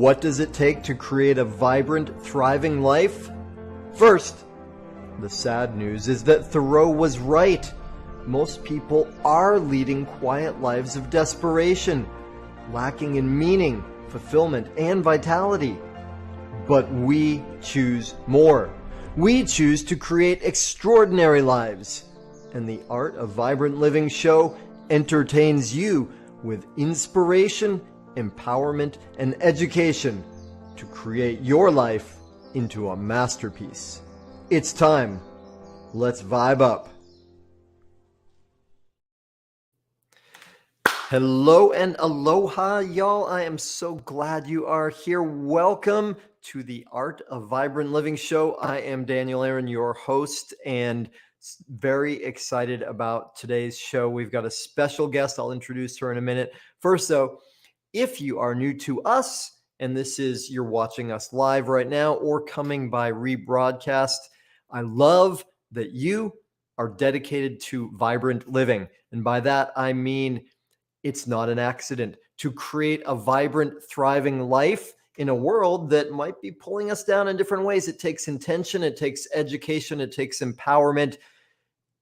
What does it take to create a vibrant, thriving life? First, the sad news is that Thoreau was right. Most people are leading quiet lives of desperation, lacking in meaning, fulfillment, and vitality. But we choose more. We choose to create extraordinary lives. And the Art of Vibrant Living show entertains you with inspiration, empowerment, and education to create your life into a masterpiece. It's time. Let's vibe up. Hello and aloha, y'all. I am so glad you are here. Welcome to the Art of Vibrant Living show. I am Daniel Aaron, your host, and very excited about today's show. We've got a special guest. I'll introduce her in a minute. First, though, if you are new to us, and you're watching us live right now or coming by rebroadcast, I love that you are dedicated to vibrant living. And by that, I mean it's not an accident to create a vibrant, thriving life in a world that might be pulling us down in different ways. It takes intention, it takes education, it takes empowerment.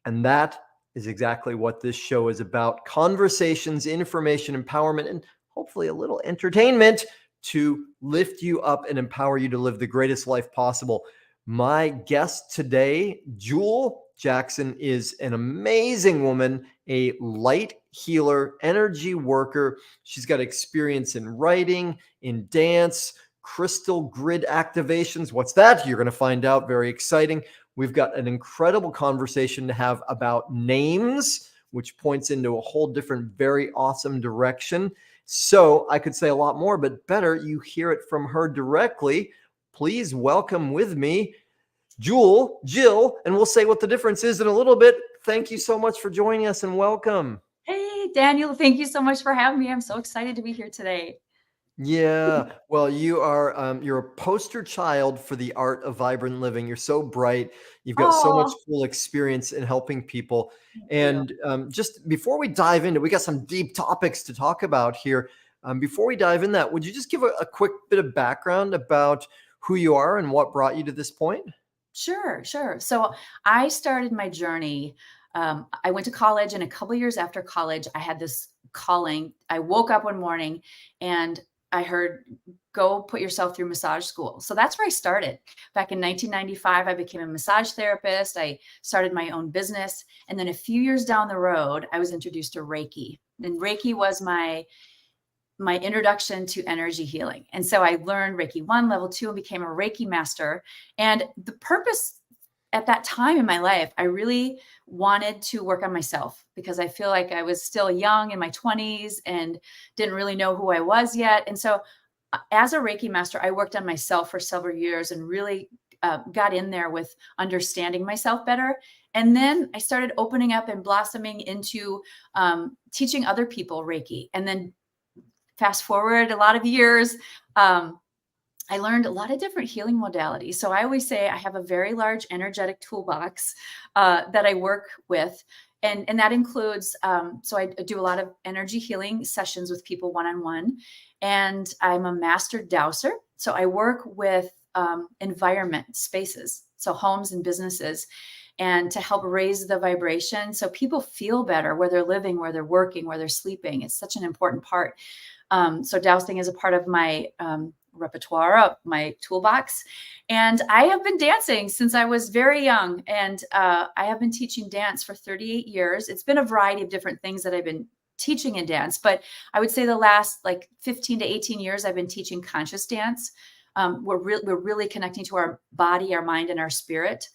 And that is exactly what this show is about. Conversations, information, empowerment, and hopefully a little entertainment to lift you up and empower you to live the greatest life possible. My guest today, Juhl Jaxen, is an amazing woman, a light healer, energy worker. She's got experience in writing, in dance, crystal grid activations. What's that? You're going to find out. Very exciting. We've got an incredible conversation to have about names, which points into a whole different, very awesome direction. So I could say a lot more, but better you hear it from her directly. Please welcome with me Juhl, Jill, and we'll say what the difference is in a little bit. Thank you so much for joining us and welcome. Hey, Daniel, thank you so much for having me. I'm so excited to be here today. Yeah, well, you're a poster child for the art of vibrant living. You're so bright. You've got so much cool experience in helping people. And just before we dive into, we got some deep topics to talk about here. Before we dive in that, would you just give a quick bit of background about who you are and what brought you to this point? Sure. So I started my journey. I went to college, and a couple years after college, I had this calling. I woke up one morning and I heard, go put yourself through massage school. So that's where I started. Back in 1995, I became a massage therapist. I started my own business. And then a few years down the road, I was introduced to Reiki. And Reiki was my introduction to energy healing. And so I learned Reiki 1, level 2, and became a Reiki master. And the purpose at that time in my life, I really wanted to work on myself because I feel like I was still young in my 20s and didn't really know who I was yet. And so as a Reiki master, I worked on myself for several years and really got in there with understanding myself better. And then I started opening up and blossoming into teaching other people Reiki. And then fast forward a lot of years, I learned a lot of different healing modalities. So I always say I have a very large energetic toolbox that I work with. And that includes, so I do a lot of energy healing sessions with people one-on-one. And I'm a master dowser. So I work with environment spaces, so homes and businesses, and to help raise the vibration so people feel better where they're living, where they're working, where they're sleeping. It's such an important part. So dowsing is a part of my repertoire, of my toolbox. And I have been dancing since I was very young. And I have been teaching dance for 38 years. It's been a variety of different things that I've been teaching in dance, but I would say the last 15 to 18 years, I've been teaching conscious dance. We're really connecting to our body, our mind, and our spirit.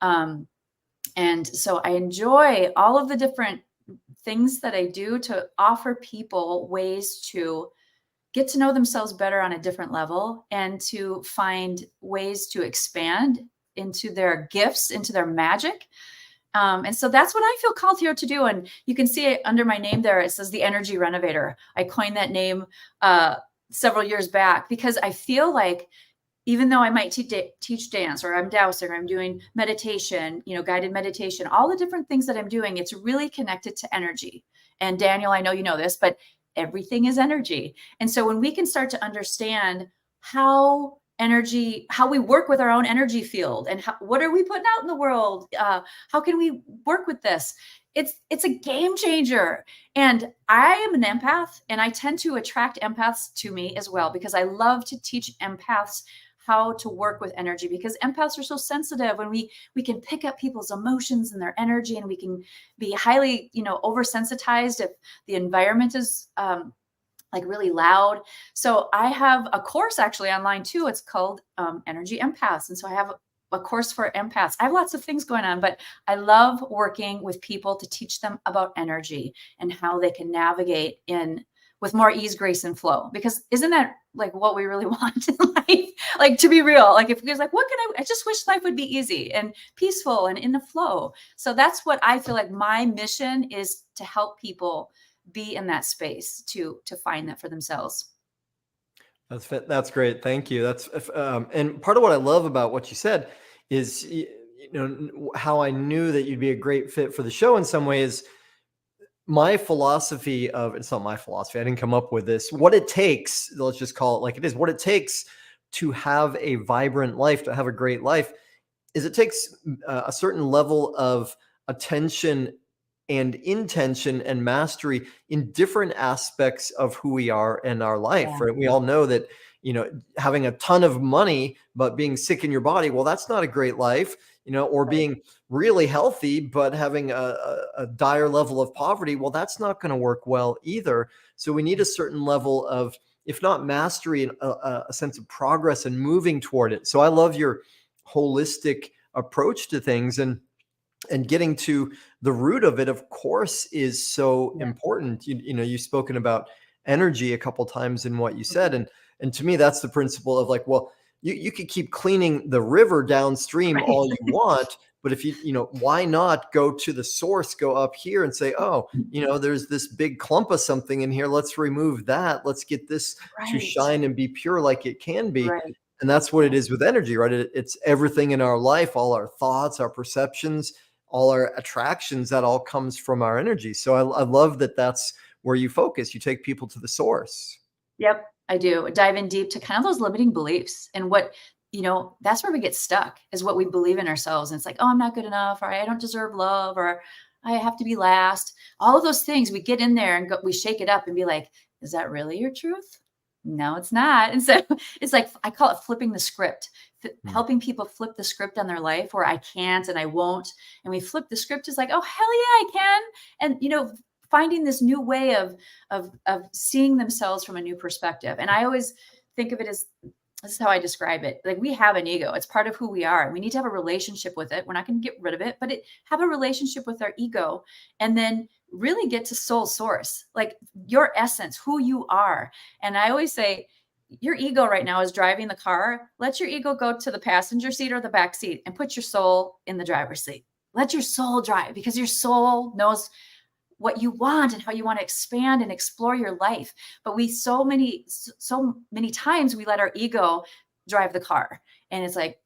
And so I enjoy all of the different things that I do to offer people ways to get to know themselves better on a different level and to find ways to expand into their gifts, into their magic. And so that's what I feel called here to do. And you can see it under my name there. It says the Energy Renovator. I coined that name several years back because I feel like even though I might teach dance, or I'm dowsing, or I'm doing meditation, guided meditation, all the different things that I'm doing, it's really connected to energy. And Daniel, I know you know this, but everything is energy. And so when we can start to understand how we work with our own energy field, and what are we putting out in the world? How can we work with this? It's a game changer. And I am an empath, and I tend to attract empaths to me as well, because I love to teach empaths how to work with energy, because empaths are so sensitive, and we can pick up people's emotions and their energy, and we can be highly, oversensitized if the environment is like really loud. So I have a course actually online too. It's called Energy Empaths. And so I have a course for empaths. I have lots of things going on, but I love working with people to teach them about energy and how they can navigate in with more ease, grace, and flow. Because isn't that like what we really want in life? Like, to be real, like if there's like, what can I just wish life would be easy and peaceful and in the flow. So that's what I feel like my mission is, to help people be in that space to find that for themselves. That's great. Thank you. And part of what I love about what you said is, how I knew that you'd be a great fit for the show in some ways. My philosophy of, it's not my philosophy, I didn't come up with this. What it takes, let's just call it like it is, what it takes to have a vibrant life, to have a great life, is it takes a certain level of attention and intention and mastery in different aspects of who we are in our life, Yeah. right? We all know that, having a ton of money, but being sick in your body, well, that's not a great life, or Right. being really healthy, but having a dire level of poverty, well, that's not going to work well either. So we need a certain level of, if not mastery, and a sense of progress and moving toward it. So I love your holistic approach to things, and getting to the root of it, of course, is so Yeah. important. You've spoken about energy a couple times in what you said, Mhm. and to me, that's the principle of like, well, you could keep cleaning the river downstream Right. all you want, but if why not go to the source, go up here and say, oh, there's this big clump of something in here. Let's remove that. Let's get this to Right. shine and be pure like it can be. Right. And that's what Yeah. it is with energy, right? It's everything in our life, all our thoughts, our perceptions, all our attractions, that all comes from our energy. So I love that that's where you focus. You take people to the source. Yep, I do. Dive in deep to kind of those limiting beliefs, and what, that's where we get stuck, is what we believe in ourselves. And it's like, oh, I'm not good enough, or I don't deserve love, or I have to be last. All of those things, we get in there and we shake it up and be like, is that really your truth? No, it's not. And so it's like, I call it flipping the script, Mm. helping people flip the script on their life, where I can't and I won't. And we flip the script, is like, oh, hell yeah, I can. And, finding this new way of seeing themselves from a new perspective. And I always think of it as, this is how I describe it. Like, we have an ego. It's part of who we are. We need to have a relationship with it. We're not going to get rid of it, but have a relationship with our ego, and then really get to soul source, like your essence, who you are. And I always say, your ego right now is driving the car. Let your ego go to the passenger seat or the back seat, and put your soul in the driver's seat. Let your soul drive, because your soul knows what you want and how you want to expand and explore your life. But so many times we let our ego drive the car, and it's like,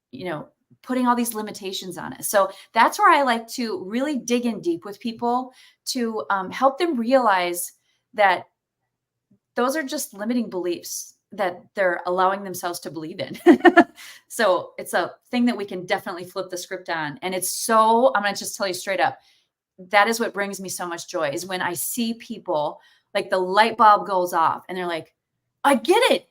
putting all these limitations on it. So that's where I like to really dig in deep with people, to help them realize that those are just limiting beliefs that they're allowing themselves to believe in. So it's a thing that we can definitely flip the script on. And I'm going to just tell you straight up, that is what brings me so much joy, is when I see people, like the light bulb goes off and they're like, I get it.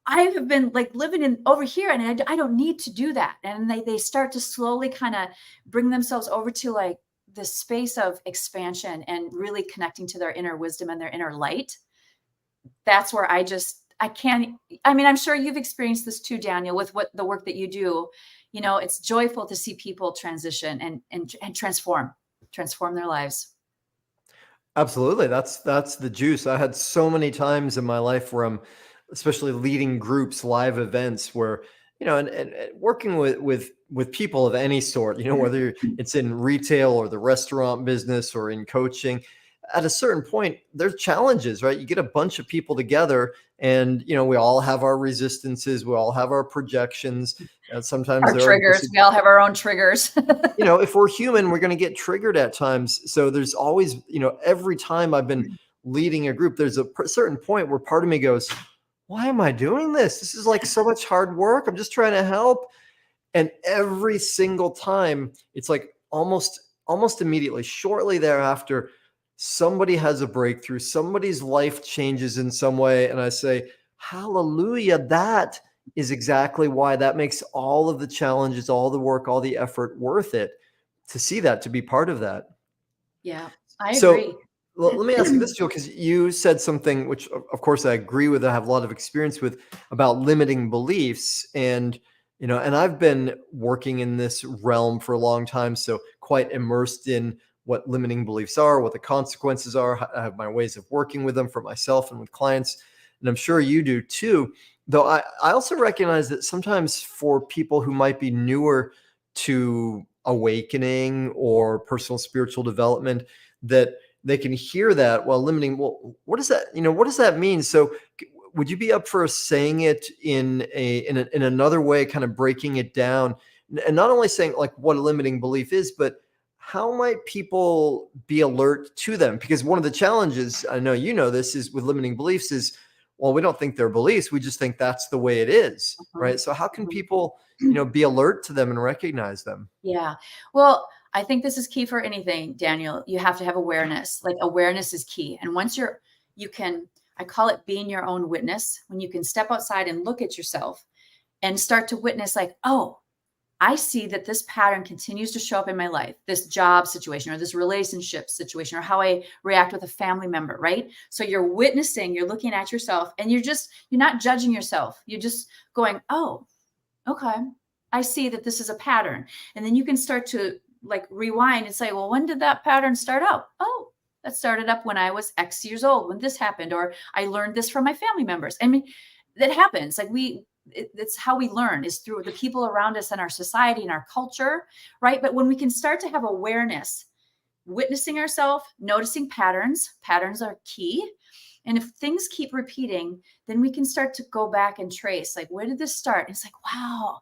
I have been like living in over here, and I don't need to do that. And they start to slowly kind of bring themselves over to like this space of expansion and really connecting to their inner wisdom and their inner light. That's where I can't, I mean, I'm sure you've experienced this too, Daniel, with the work that you do. It's joyful to see people transition and transform their lives. Absolutely. That's the juice. I had so many times in my life where I'm especially leading groups, live events where, and working with people of any sort, whether it's in retail or the restaurant business or in coaching, at a certain point, there's challenges, right? You get a bunch of people together, and we all have our resistances, we all have our projections, and sometimes Our there are triggers. We all have our own triggers. if we're human, we're going to get triggered at times. So there's always, every time I've been leading a group, there's a certain point where part of me goes, why am I doing this? This is like so much hard work. I'm just trying to help. And every single time, it's like almost immediately, shortly thereafter, somebody has a breakthrough, somebody's life changes in some way. And I say, hallelujah, that is exactly why that makes all of the challenges, all the work, all the effort worth it to see that, to be part of that. Yeah, I So agree. let me ask you this, Joe, because you said something which, of course, I agree with. I have a lot of experience with about limiting beliefs, and and I've been working in this realm for a long time, so quite immersed in what limiting beliefs are, what the consequences are. I have my ways of working with them for myself and with clients, and I'm sure you do too. Though I also recognize that sometimes for people who might be newer to awakening or personal spiritual development, that they can hear that while limiting. Well, what does that, what does that mean? So would you be up for saying it in another way, kind of breaking it down, and not only saying like what a limiting belief is, but how might people be alert to them? Because one of the challenges, I know you know this, is with limiting beliefs is, well, we don't think they're beliefs, we just think that's the way it is, Mhm, right? So how can mhm. people be alert to them and recognize them? Yeah. Well, I think this is key for anything, Daniel. You have to have awareness. Like awareness is key. And once you can, I call it being your own witness, when you can step outside and look at yourself and start to witness, like, oh, I see that this pattern continues to show up in my life, this job situation or this relationship situation or how I react with a family member, right? So you're witnessing, you're looking at yourself and you're not judging yourself. You're just going, oh, okay, I see that this is a pattern. And then you can start to like rewind and say, well, when did that pattern start out? Oh, that started up when I was X years old, when this happened, or I learned this from my family members. I mean, that happens. Like it's how we learn is through the people around us and our society and our culture, right? But when we can start to have awareness, witnessing ourselves, noticing patterns are key. And if things keep repeating, then we can start to go back and trace, like, where did this start? And it's like, wow,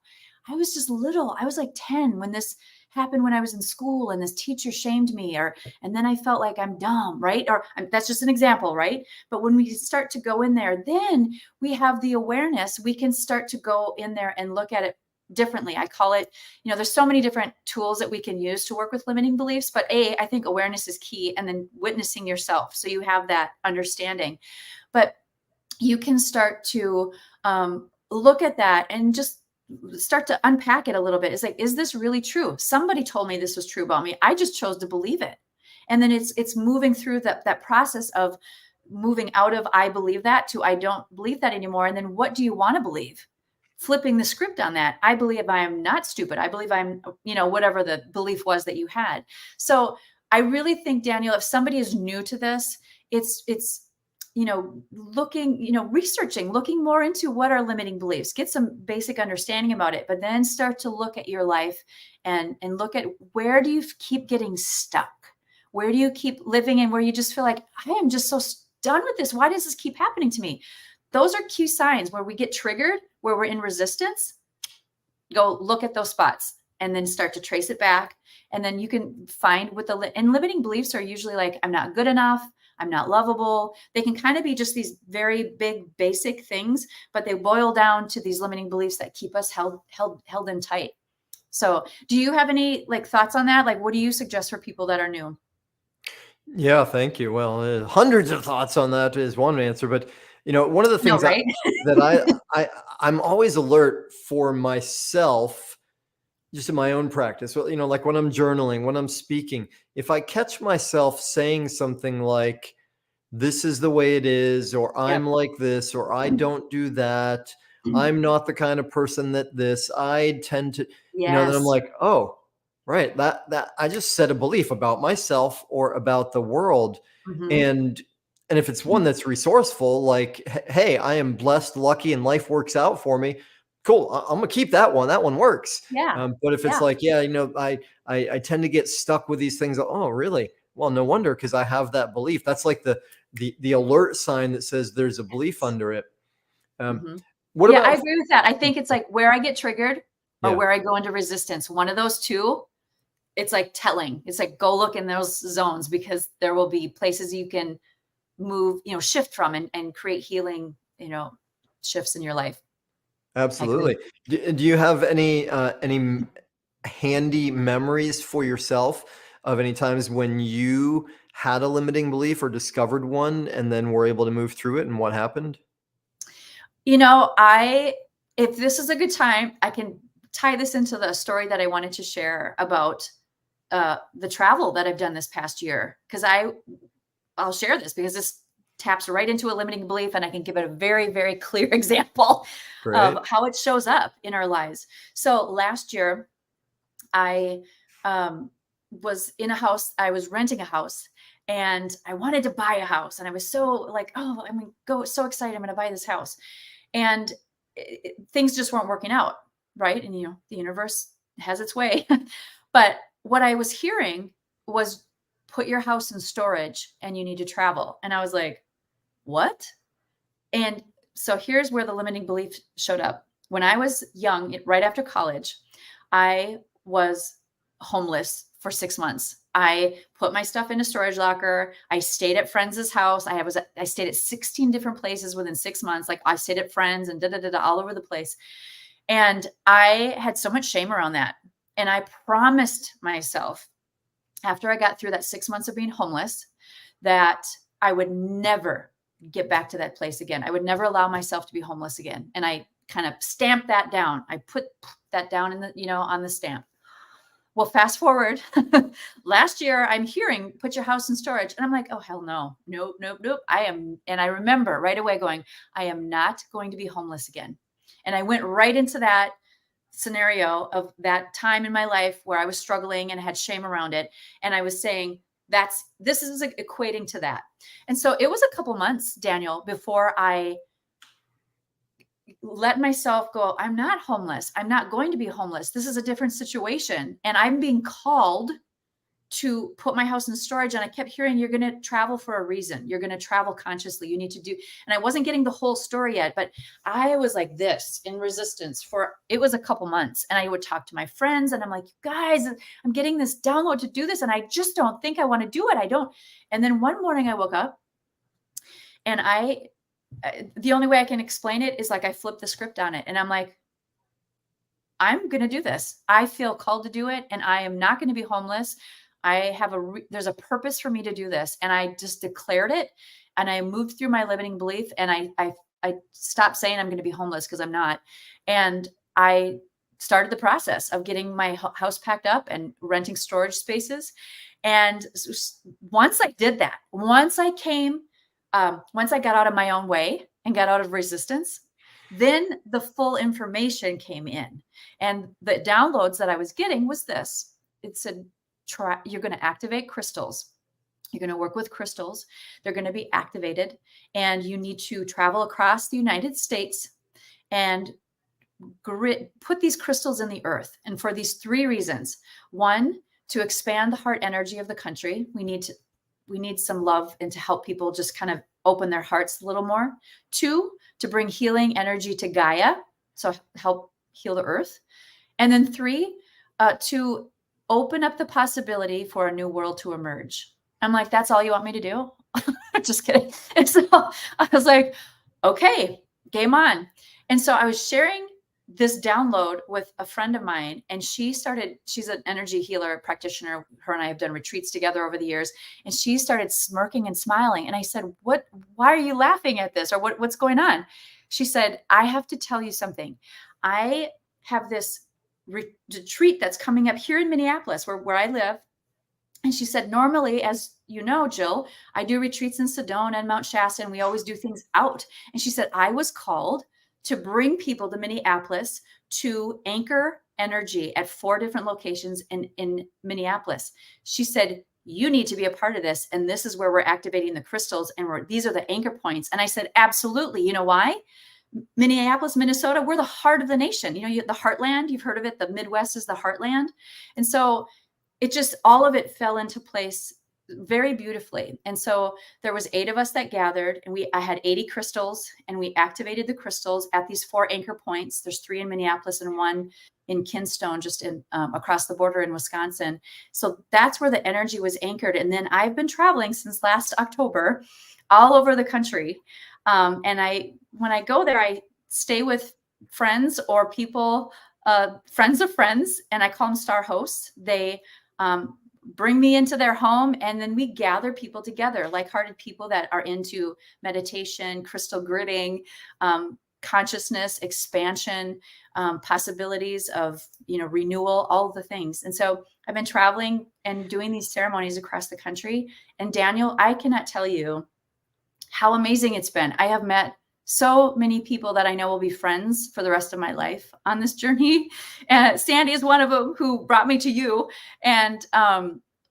I was just little. I was like 10 when this happened when I was in school and this teacher shamed me, and then I felt like I'm dumb, right? That's just an example, right? But when we start to go in there, then we have the awareness. We can start to go in there and look at it differently. I call it, there's so many different tools that we can use to work with limiting beliefs, but I think awareness is key, and then witnessing yourself so you have that understanding. But you can start to look at that and just start to unpack it a little bit. It's like, is this really true? Somebody told me this was true about me. I just chose to believe it. And then it's moving through that process of moving out of I believe that to I don't believe that anymore. And then what do you want to believe? Flipping the script on that. I believe I am not stupid. I believe I'm, whatever the belief was that you had. So I really think, Daniel, if somebody is new to this, it's looking, researching, looking more into what are limiting beliefs, get some basic understanding about it, but then start to look at your life and look at, where do you keep getting stuck? Where do you keep living and where you just feel like, I am just so done with this. Why does this keep happening to me? Those are key signs where we get triggered, where we're in resistance. Go look at those spots and then start to trace it back. And then you can find what and limiting beliefs are usually like, I'm not good enough. I'm not lovable. They can kind of be just these very big, basic things, but they boil down to these limiting beliefs that keep us held in tight. So do you have any like thoughts on that? Like, what do you suggest for people that are new? Yeah, thank you. Well, hundreds of thoughts on that is one answer, but one of the No, things right? that I'm always alert for myself, just in my own practice. Well, like when I'm journaling, when I'm speaking, if I catch myself saying something like, "This is the way it is," or Yep. "I'm like this," or "I don't do that," "I'm not the kind of person that this," "I tend to," then I'm Yes. like, "Oh, right, that I just said a belief about myself or about the world." Hmm. And if it's one that's resourceful, like, "Hey, I am blessed, lucky, and life works out for me." Cool. I'm gonna keep that one. That one works. Yeah. But if it's Yeah. like, yeah, I tend to get stuck with these things. Oh, really? Well, no wonder, because I have that belief. That's like the alert sign that says there's a belief Yes. under it. Um, Hmm. what Yeah, I about? agree with that. I think it's like where I get triggered or Yeah. where I go into resistance. One of those two, it's like telling. It's like go look in those zones because there will be places you can move, shift from and create healing, shifts in your life. I could. Absolutely. Do you have any handy memories for yourself of any times when you had a limiting belief or discovered one and then were able to move through it and what happened? You know, if this is a good time, I can tie this into the story that I wanted to share about the travel that I've done this past year. Because I'll share this because this taps right into a limiting belief, and I can give it a very, very clear example Great. of how it shows up in our lives. So last year, I was in a house. I was renting a house, and I wanted to buy a house, and I was so like, oh, I'm so excited, I'm going to buy this house, and things just weren't working out, right? And the universe has its way. But what I was hearing was, put your house in storage and you need to travel. And I was like, what? And so here's where the limiting belief showed up. When I was young, right after college, I was homeless for 6 months. I put my stuff in a storage locker. I stayed at friends' house. I stayed at 16 different places within 6 months. Like, I stayed at friends and all over the place. And I had so much shame around that. And I promised myself, after I got through that 6 months of being homeless, that I would never get back to that place again. I would never allow myself to be homeless again. And I kind of stamped that down. I put that down in on the stamp. Well, fast forward, last year I'm hearing, put your house in storage. And I'm like, oh, hell no. Nope. And I remember right away going, I am not going to be homeless again. And I went right into that scenario of that time in my life where I was struggling and had shame around it. And I was saying, this is equating to that. And so it was a couple months, Daniel, before I let myself go, I'm not homeless. I'm not going to be homeless. This is a different situation. And I'm being called to put my house in storage. And I kept hearing, you're going to travel for a reason. You're going to travel consciously. You need to do. And I wasn't getting the whole story yet, but I was like this in resistance it was a couple months. And I would talk to my friends and I'm like, guys, I'm getting this download to do this. And I just don't think I want to do it. I don't. And then one morning I woke up and the only way I can explain it is like, I flipped the script on it and I'm like, I'm going to do this. I feel called to do it. And I am not going to be homeless. There's a purpose for me to do this. And I just declared it. And I moved through my limiting belief. And I stopped saying I'm going to be homeless, because I'm not. And I started the process of getting my house packed up and renting storage spaces. And once I did that, once I got out of my own way and got out of resistance, then the full information came in. And the downloads that I was getting was this. It said, you're going to activate crystals. You're going to work with crystals. They're going to be activated. And you need to travel across the United States and put these crystals in the earth. And for these 3 reasons. 1, to expand the heart energy of the country. We need some love and to help people just kind of open their hearts a little more. 2, to bring healing energy to Gaia. So help heal the earth. And then 3, to open up the possibility for a new world to emerge. I'm like, that's all you want me to do? Just kidding. And so I was like, okay, game on. And so I was sharing this download with a friend of mine, and she's an energy healer practitioner. Her and I have done retreats together over the years. And she started smirking and smiling. And I said, why are you laughing at this? Or what's going on? She said, I have to tell you something. I have this retreat that's coming up here in Minneapolis, where I live. And she said, normally, as you know, Jill, I do retreats in Sedona and Mount Shasta, and we always do things out. And she said, I was called to bring people to Minneapolis to anchor energy at 4 different locations in Minneapolis. She said, you need to be a part of this. And this is where we're activating the crystals. And these are the anchor points. And I said, absolutely. You know why? Minneapolis, Minnesota, we're the heart of the nation. The heartland, you've heard of it. The Midwest is the heartland. And so all of it fell into place very beautifully. And so there was 8 of us that gathered, and I had 80 crystals, and we activated the crystals at these 4 anchor points. There's 3 in Minneapolis and 1 in Kinstone, just across the border in Wisconsin. So that's where the energy was anchored. And then I've been traveling since last October all over the country. And when I go there, stay with friends or people, friends of friends, and I call them star hosts. They bring me into their home, and then we gather people together, like-hearted people that are into meditation, crystal gritting, consciousness, expansion, possibilities of, renewal, all of the things. And so I've been traveling and doing these ceremonies across the country. And Daniel, I cannot tell you how amazing it's been. I have met so many people that I know will be friends for the rest of my life on this journey. And Sandy is one of them who brought me to you. And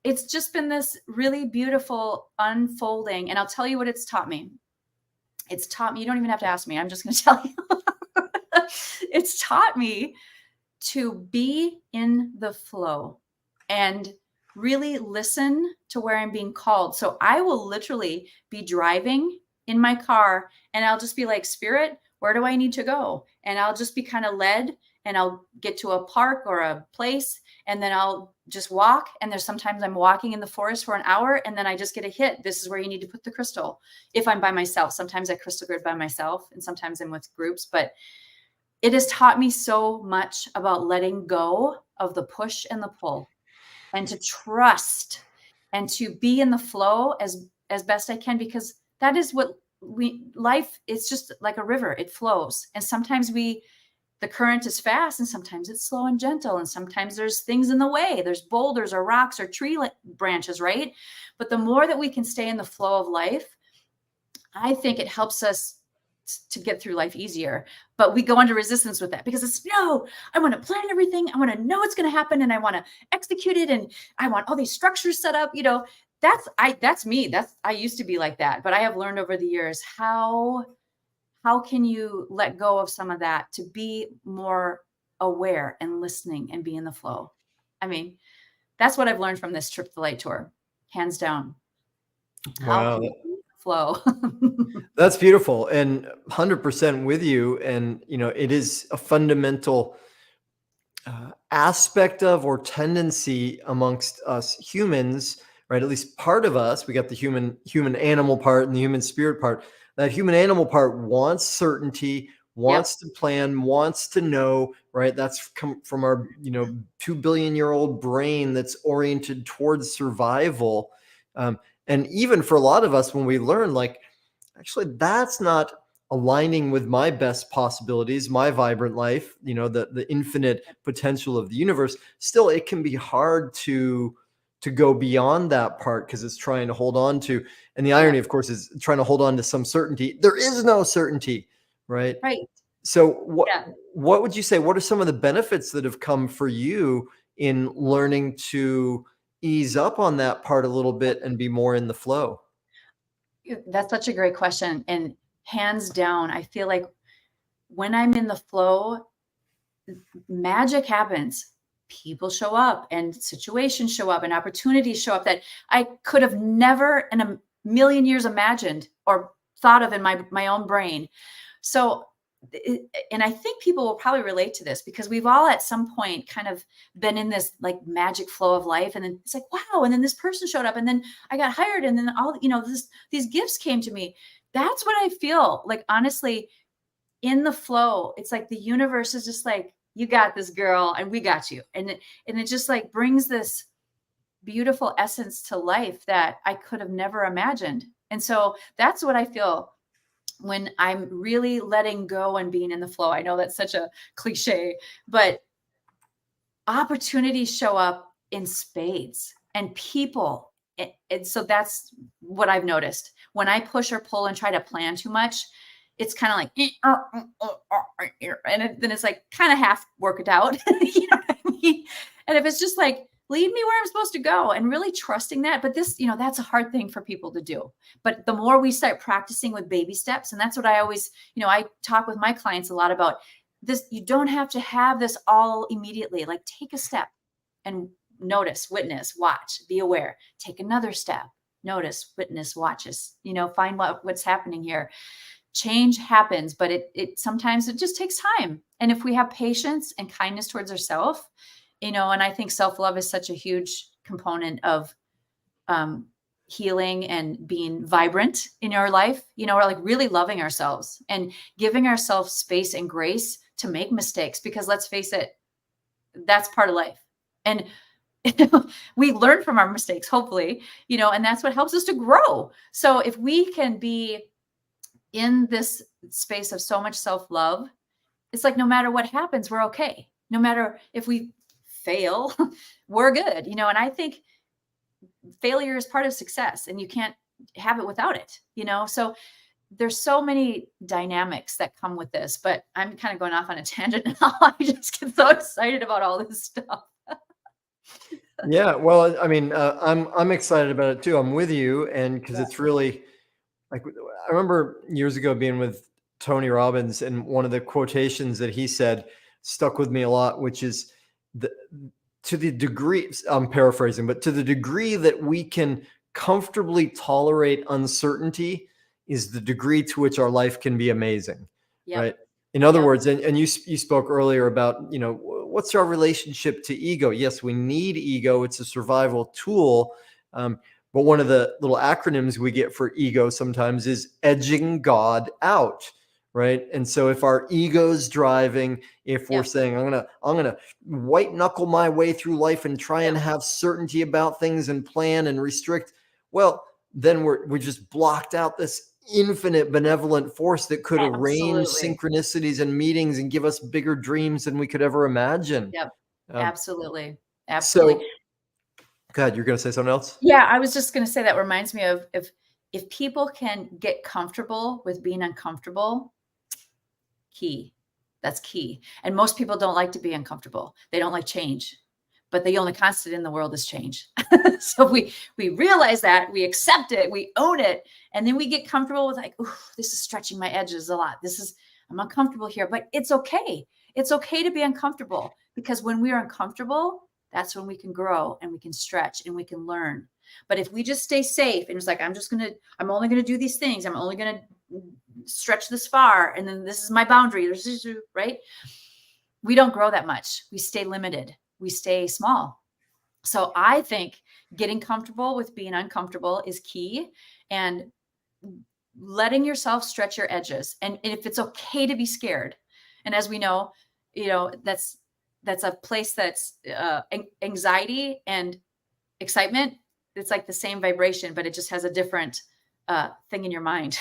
it's just been this really beautiful unfolding. And I'll tell you what it's taught me. It's taught me, you don't even have to ask me. I'm just going to tell you. It's taught me to be in the flow and really listen to where I'm being called. So I will literally be driving in my car and I'll just be like, Spirit, where do I need to go? And I'll just be kind of led, and I'll get to a park or a place, and then I'll just walk. And there's sometimes I'm walking in the forest for an hour, and then I just get a hit. This is where you need to put the crystal. If I'm by myself, sometimes I crystal grid by myself, and sometimes I'm with groups, but it has taught me so much about letting go of the push and the pull, and to trust and to be in the flow as best I can, because that is what life is, just like a river. It flows. And sometimes the current is fast, and sometimes it's slow and gentle. And sometimes there's things in the way. There's boulders or rocks or tree branches, right? But the more that we can stay in the flow of life, I think it helps us to get through life easier. But we go into resistance with that because it's, no, I want to plan everything. I want to know what's going to happen, and I want to execute it. And I want all these structures set up, that's me. I used to be like that, but I have learned over the years, how can you let go of some of that to be more aware and listening and be in the flow? I mean, that's what I've learned from this Trip to the Light tour, hands down. How Wow. can you be in the flow? That's beautiful, and 100% with you. And, it is a fundamental aspect of, or tendency amongst us humans, right? At least part of us, we got the human animal part and the human spirit part. That human animal part wants certainty, wants to plan, wants to know, right? That's come from our, 2 billion-year-old brain that's oriented towards survival. And even for a lot of us, when we learn, like, actually, that's not aligning with my best possibilities, my vibrant life, the infinite potential of the universe, still, it can be hard to go beyond that part, because it's trying to hold on to. And the irony, of course, is trying to hold on to some certainty. There is no certainty, right? Right. So what would you say, what are some of the benefits that have come for you in learning to ease up on that part a little bit and be more in the flow? That's such a great question. And hands down, I feel like when I'm in the flow, magic happens. People show up, and situations show up, and opportunities show up that I could have never in a million years imagined or thought of in my own brain. So, and I think people will probably relate to this, because we've all at some point kind of been in this like magic flow of life. And then it's like, wow. And then this person showed up, and then I got hired, and then all, these gifts came to me. That's what I feel like, honestly, in the flow. It's like the universe is just like, you got this, girl, and we got you. And it just like brings this beautiful essence to life that I could have never imagined. And so that's what I feel when I'm really letting go and being in the flow. I know that's such a cliche, but opportunities show up in spades, and people. And so that's what I've noticed. When I push or pull and try to plan too much, it's kind of like, and then it's like kind of half worked out. You know what I mean? And if it's just like, lead me where I'm supposed to go, and really trusting that. But this, that's a hard thing for people to do. But the more we start practicing with baby steps, and that's what I always, I talk with my clients a lot about this. You don't have to have this all immediately. Like, take a step and notice, witness, watch, be aware. Take another step, notice, witness, watches, find what's happening here. Change happens, but it sometimes it just takes time. And if we have patience and kindness towards ourselves, and I think self-love is such a huge component of healing and being vibrant in our life, or like really loving ourselves and giving ourselves space and grace to make mistakes, because let's face it, that's part of life. And we learn from our mistakes, hopefully, and that's what helps us to grow. So if we can be in this space of so much self-love, it's like, no matter what happens, we're okay. No matter if we fail, we're good, and I think failure is part of success, and you can't have it without it, so there's so many dynamics that come with this, but I'm kind of going off on a tangent now. I just get so excited about all this stuff. Yeah, well, I mean, I'm excited about it too. I'm with you, and because Yeah. it's really like I remember years ago being with Tony Robbins, and one of the quotations that he said stuck with me a lot, which is the to the degree, I'm paraphrasing, but to the degree that we can comfortably tolerate uncertainty is the degree to which our life can be amazing, Yep. right? In other Yep. words, and you spoke earlier about, what's our relationship to ego? Yes, we need ego. It's a survival tool. But one of the little acronyms we get for ego sometimes is edging God out, right? And so if our ego's driving, if we're Yep. saying, I'm gonna white knuckle my way through life and try and Yep. have certainty about things and plan and restrict, well, then we just blocked out this infinite benevolent force that could arrange Absolutely. synchronicities and meetings and give us bigger dreams than we could ever imagine. Yep. Um, Absolutely. Absolutely. so, go ahead. You're going to say something else? Yeah, I was just going to say that reminds me of if people can get comfortable with being uncomfortable, key. That's key. And most people don't like to be uncomfortable. They don't like change. But the only constant in the world is change. So we realize that, we accept it, we own it, and then we get comfortable with like, ooh, this is stretching my edges a lot. I'm uncomfortable here, but it's okay. It's okay to be uncomfortable, because when we are uncomfortable, that's when we can grow and we can stretch and we can learn. But if we just stay safe and it's like, I'm only gonna do these things, I'm only gonna stretch this far, and then this is my boundary, right? We don't grow that much. We stay limited. We stay small. So I think getting comfortable with being uncomfortable is key, and letting yourself stretch your edges. And if it's okay to be scared, and as we know, that's a place that's anxiety and excitement. It's like the same vibration, but it just has a different thing in your mind.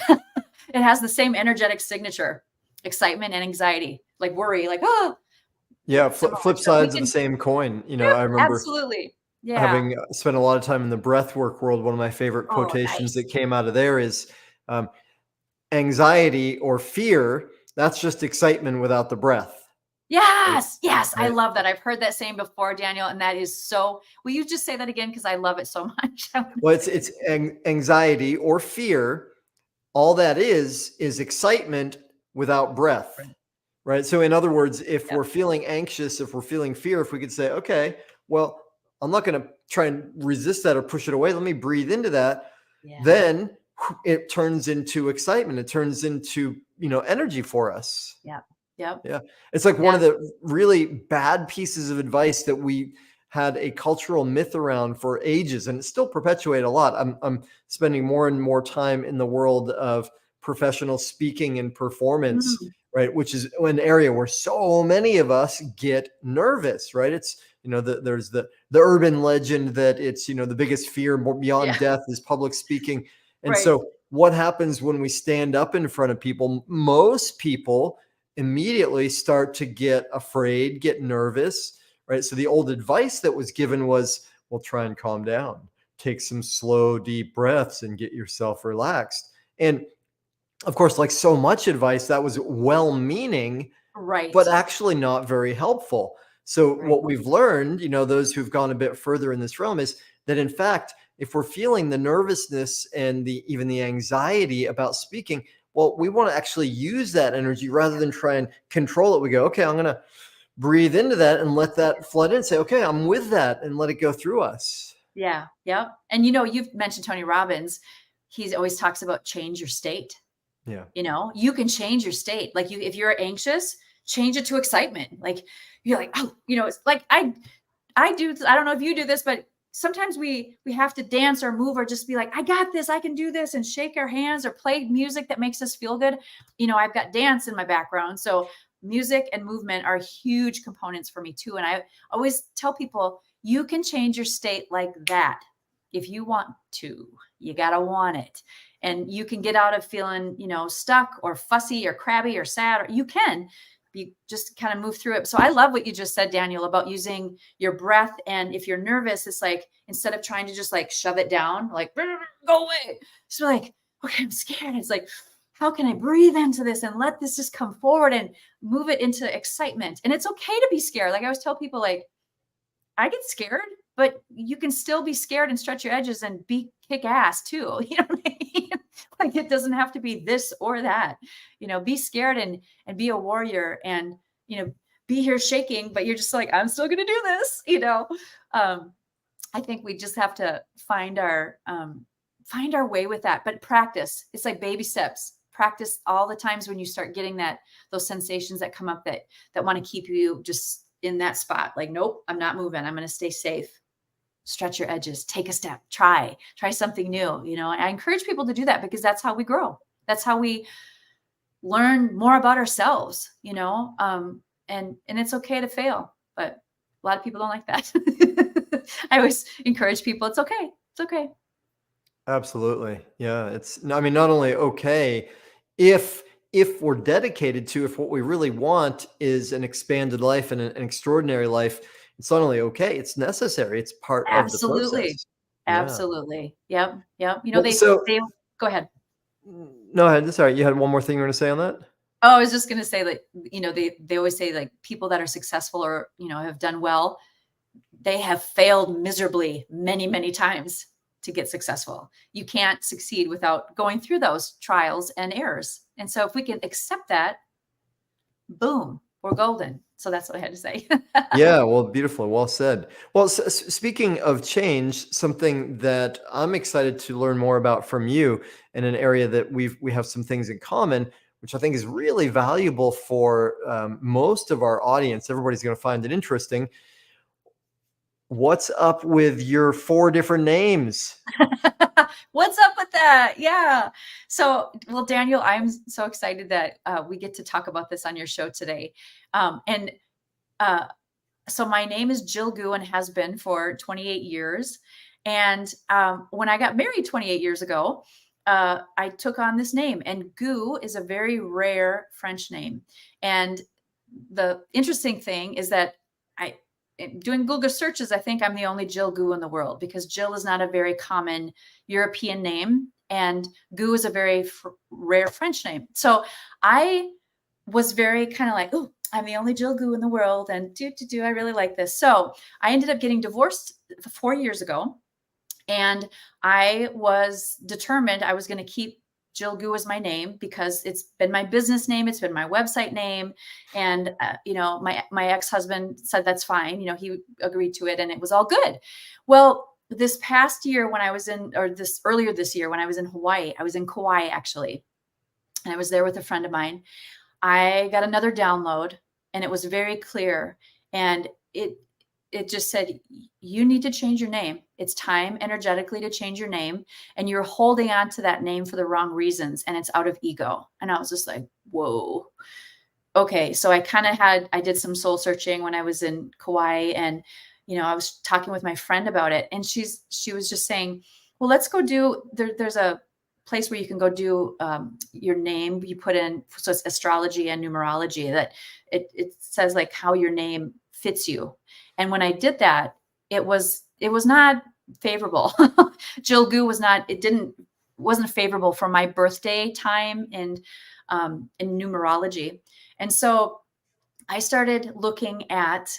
It has the same energetic signature, excitement and anxiety, like worry, like, oh, Yeah, similar. flip So we sides of the can, same coin. yep, I remember absolutely. Yeah. having spent a lot of time in the breathwork world. One of my favorite Oh, quotations nice. that came out of there is um, anxiety or fear, that's just excitement without the breath. Right. Yes. Yes. I Right. love that. I've heard that saying before, Daniel. And that is so, will you just say that again? Cause I love it so much. I wanna Well, say it it's again. anxiety or fear. All that is excitement without breath. Right. Right. So, in other words, if Yep. we're feeling anxious, if we're feeling fear, if we could say, okay, well, I'm not going to try and resist that or push it away. Let me breathe into that. Yeah. Then it turns into excitement. It turns into, energy for us. Yep. Yep. Yeah. It's like one of Yep. the really bad pieces of advice that we had a cultural myth around for ages, and it's still perpetuated a lot. I'm spending more and more time in the world of professional speaking and performance, Mm, right? Which is an area where so many of us get nervous, right? It's, there's the urban legend that it's, the biggest fear beyond yeah. death is public speaking. And Right. so what happens when we stand up in front of people? Most people immediately start to get afraid, get nervous, right? So the old advice that was given was, well, try and calm down, take some slow, deep breaths and get yourself relaxed. And of course, like so much advice, that was well meaning, Right. but actually not very helpful. So Right. what we've learned, those who've gone a bit further in this realm, is that in fact, if we're feeling the nervousness and even the anxiety about speaking, well, we want to actually use that energy rather than try and control it. We go, okay, I'm going to breathe into that and let that flood in. Say, okay, I'm with that, and let it go through us. Yeah. Yep. And you've mentioned Tony Robbins. He always talks about change your state. Yeah. You can change your state. Like if you're anxious, change it to excitement. Like you're like, oh, it's like I don't know if you do this, but sometimes we have to dance or move or just be like, I got this, I can do this, and shake our hands or play music that makes us feel good. I've got dance in my background. So music and movement are huge components for me too. And I always tell people, you can change your state like that if you want to. You got to want it. And you can get out of feeling, stuck or fussy or crabby or sad, or you can. You just kind of move through it. So I love what you just said, Daniel, about using your breath. And if you're nervous, it's like, instead of trying to just like shove it down, like go away, just like, okay, I'm scared. It's like, how can I breathe into this and let this just come forward and move it into excitement? And it's okay to be scared. Like I always tell people, like, I get scared, but you can still be scared and stretch your edges and be kick ass too. You know what I mean? Like it doesn't have to be this or that. Be scared and be a warrior, and be here shaking, but you're just like, I'm still gonna do this. I think we just have to find our way with that. But practice. It's like baby steps. Practice all the times when you start getting those sensations that come up that want to keep you just in that spot. Like, nope, I'm not moving. I'm going to stay safe. Stretch your edges, take a step, try something new. I encourage people to do that because that's how we grow. That's how we learn more about ourselves, and it's okay to fail, but a lot of people don't like that. I always encourage people, it's okay. It's okay. Absolutely. Yeah. Not only okay, if we're dedicated to, if what we really want is an expanded life and an extraordinary life, it's not only okay, it's necessary. It's part of the Absolutely. process. Yeah. Absolutely. Yep. Yep. So They go ahead. no, sorry. You had one more thing you want to say on that? Oh, I was just going to say that, they always say like people that are successful or, have done well, they have failed miserably many, many times to get successful. You can't succeed without going through those trials and errors. And so if we can accept that, boom, we're golden. So that's what I had to say. Yeah, well, beautiful. Well said. Well, speaking of change, something that I'm excited to learn more about from you in an area that we have some things in common, which I think is really valuable for most of our audience. Everybody's going to find it interesting. What's up with your 4 different names? What's up with that? Yeah. So, well, Daniel, I'm so excited that we get to talk about this on your show today. And so my name is Juhl and has been for 28 years. And when I got married 28 years ago, I took on this name. And Gu is a very rare French name. And the interesting thing is that doing Google searches, I think I'm the only Juhl Gu in the world, because Jill is not a very common European name, and Gu is a very rare French name. So I was very kind of like, oh, I'm the only Juhl Gu in the world, and I really like this. So I ended up getting divorced 4 years ago, and I was determined I was going to keep Juhl Gu as my name because it's been my business name. It's been my website name. And, my ex-husband said, that's fine. He agreed to it and it was all good. Well, this past year when I was earlier this year, when I was in Hawaii, I was in Kauai actually, and I was there with a friend of mine. I got another download and it was very clear. And it just said, you need to change your name. It's time energetically to change your name. And you're holding on to that name for the wrong reasons. And it's out of ego. And I was just like, whoa. Okay. So I did some soul searching when I was in Kauai, and, I was talking with my friend about it. And she was just saying, well, let's go there's a place where you can go do your name. You put in, so it's astrology and numerology, that it says like how your name fits you. And when I did that, it was not favorable. Juhl Gu wasn't favorable for my birthday time in numerology. And so I started looking at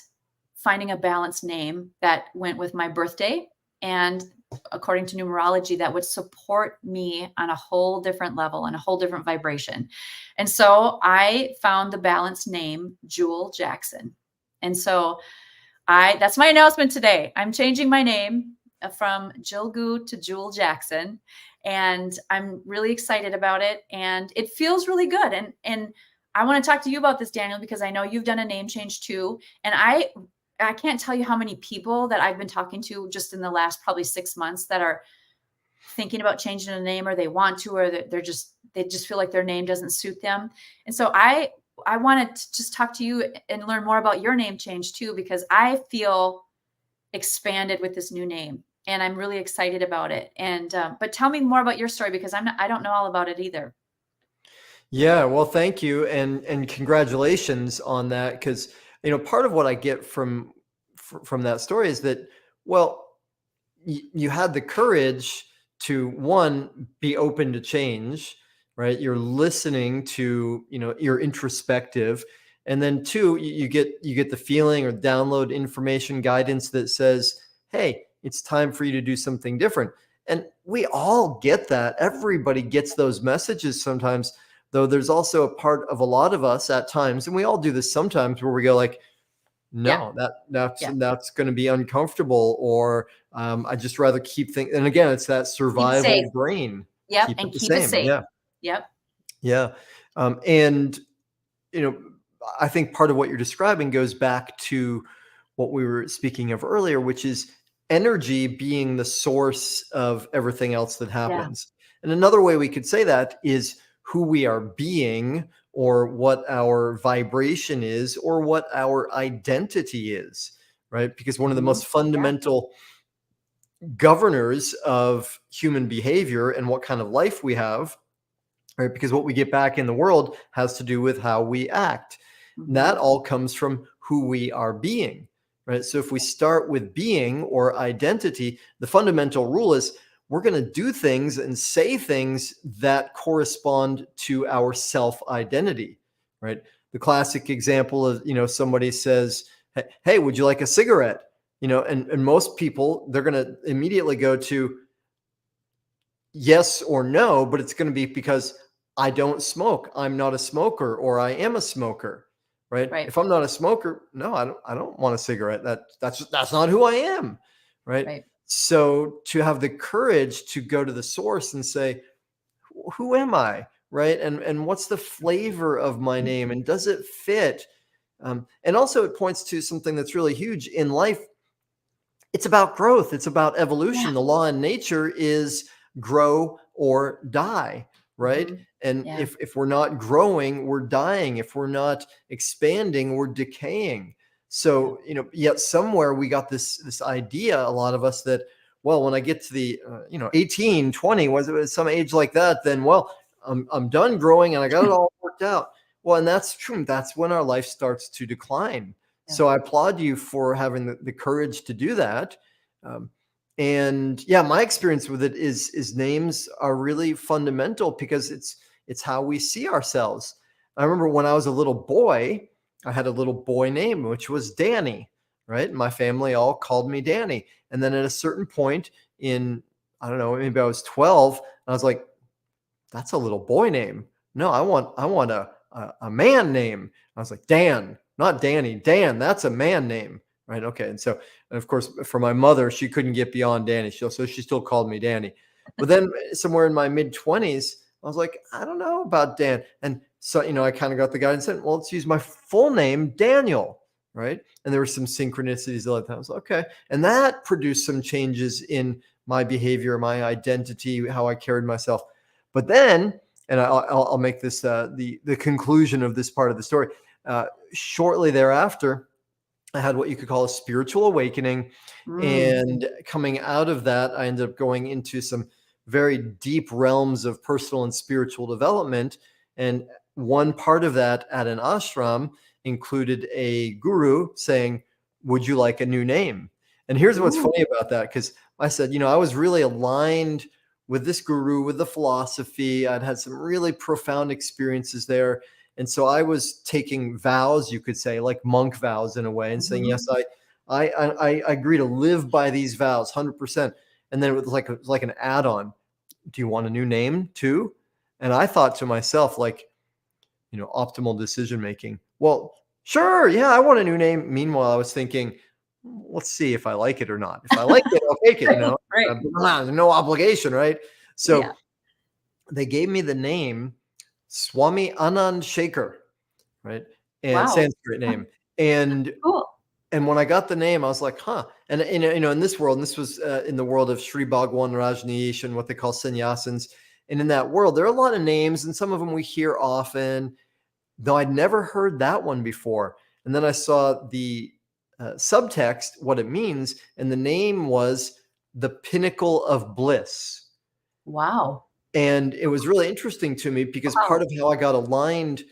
finding a balanced name that went with my birthday, and according to numerology, that would support me on a whole different level and a whole different vibration. And so I found the balanced name Juhl Jaxen. And so that's my announcement today. I'm changing my name from Juhl Gu to Juhl Jaxen, and I'm really excited about it. And it feels really good. And I want to talk to you about this, Daniel, because I know you've done a name change too. And I I can't tell you how many people that I've been talking to just in the last probably 6 months that are thinking about changing a name, or they want to, or they just feel like their name doesn't suit them. And so I wanted to just talk to you and learn more about your name change too, because I feel expanded with this new name and I'm really excited about it. And but tell me more about your story, because I don't know all about it either. Yeah, well, thank you, and congratulations on that. Because part of what I get from that story is that, well, you had the courage to, one, be open to change, right? You're listening to, you're introspective, and then two, you get the feeling or download information guidance that says, hey, it's time for you to do something different. And we all get that. Everybody gets those messages sometimes, though there's also a part of a lot of us at times, and we all do this sometimes, where we go like, Yeah. no, that's Yeah. that's going to be uncomfortable, or I just rather keep things. And again, it's that Keep it survival safe. brain. Yep. Keep it And the keep it same. safe. Yeah, Yep. yeah. And you know, I think part of what you're describing goes back to what we were speaking of earlier, which is energy being the source of everything else that Yeah. happens. And another way we could say that is who we are being, or what our vibration is, or what our identity is, right? Because one of the Mhm. most Yeah. fundamental governors of human behavior and what kind of life we have, right? Because what we get back in the world has to do with how we act. And that Mhm. all comes from who we are being, right? So if we start with being or identity, the fundamental rule is we're going to do things and say things that correspond to our self identity, right? The classic example of, somebody says, hey, would you like a cigarette? And most people, they're going to immediately go to yes or no, but it's going to be because I don't smoke. I'm not a smoker, or I am a smoker, right? Right. If I'm not a smoker, no, I don't want a cigarette. That's not who I am, right? Right. So to have the courage to go to the source and say, who am I, right? And what's the flavor of my name, and does it fit? And also, it points to something that's really huge in life. It's about growth. It's about Yeah. evolution. The law in nature is grow or die, right? Mhm. And Yeah. if we're not growing, we're dying. If we're not expanding, we're decaying. Yeah. So, yet somewhere we got this idea, a lot of us, that, well, when I get to the 18, 20, was it some age like that, then, well, I'm done growing and I got it all worked out. Well, and that's true. That's when our life starts to decline. Yeah. So I applaud you for having the courage to do that. Um, and yeah, my experience with it is names are really fundamental, because it's how we see ourselves. I remember when I was a little boy, I had a little boy name, which was Danny, right? My family all called me Danny. And then at a certain point in, I don't know, maybe I was 12, and I was like, that's a little boy name. No, I want a man name. I was like, Dan, not Danny. Dan, that's a man name. Right. Okay. And of course, for my mother, she couldn't get beyond Danny. So she still called me Danny. But then somewhere in my mid-20s, I was like, I don't know about Dan. And so, I kind of got the guidance and said, well, let's use my full name, Daniel. Right. And there were some synchronicities like that. I was like, okay. And that produced some changes in my behavior, my identity, how I carried myself. But then, and I'll make this the conclusion of this part of the story. Shortly thereafter, I had what you could call a spiritual awakening, Mm. and coming out of that, I ended up going into some very deep realms of personal and spiritual development. And one part of that at an ashram included a guru saying, "Would you like a new name?" And here's what's Ooh. funny about that, because I said, I was really aligned with this guru, with the philosophy. I'd had some really profound experiences there. And so I was taking vows, you could say, like monk vows in a way, and saying, yes, Mhm. I agree to live by these vows 100%. And then it was like an add-on. Do you want a new name too? And I thought to myself, like, optimal decision making. Well, sure, yeah, I want a new name. Meanwhile, I was thinking, let's see if I like it or not. If I like it, I'll take it, Right. Right. there's no obligation, right? Yeah. So they gave me the name Swami Anand Shaker, right? And Wow. Sanskrit name. And Cool. And when I got the name, I was like, huh. And in this world, and this was in the world of Sri Bhagwan Rajneesh and what they call sannyasins. And in that world, there are a lot of names, and some of them we hear often, though I'd never heard that one before. And then I saw the subtext, what it means, and the name was the pinnacle of bliss. Wow. And it was really interesting to me because part Wow. of how I got aligned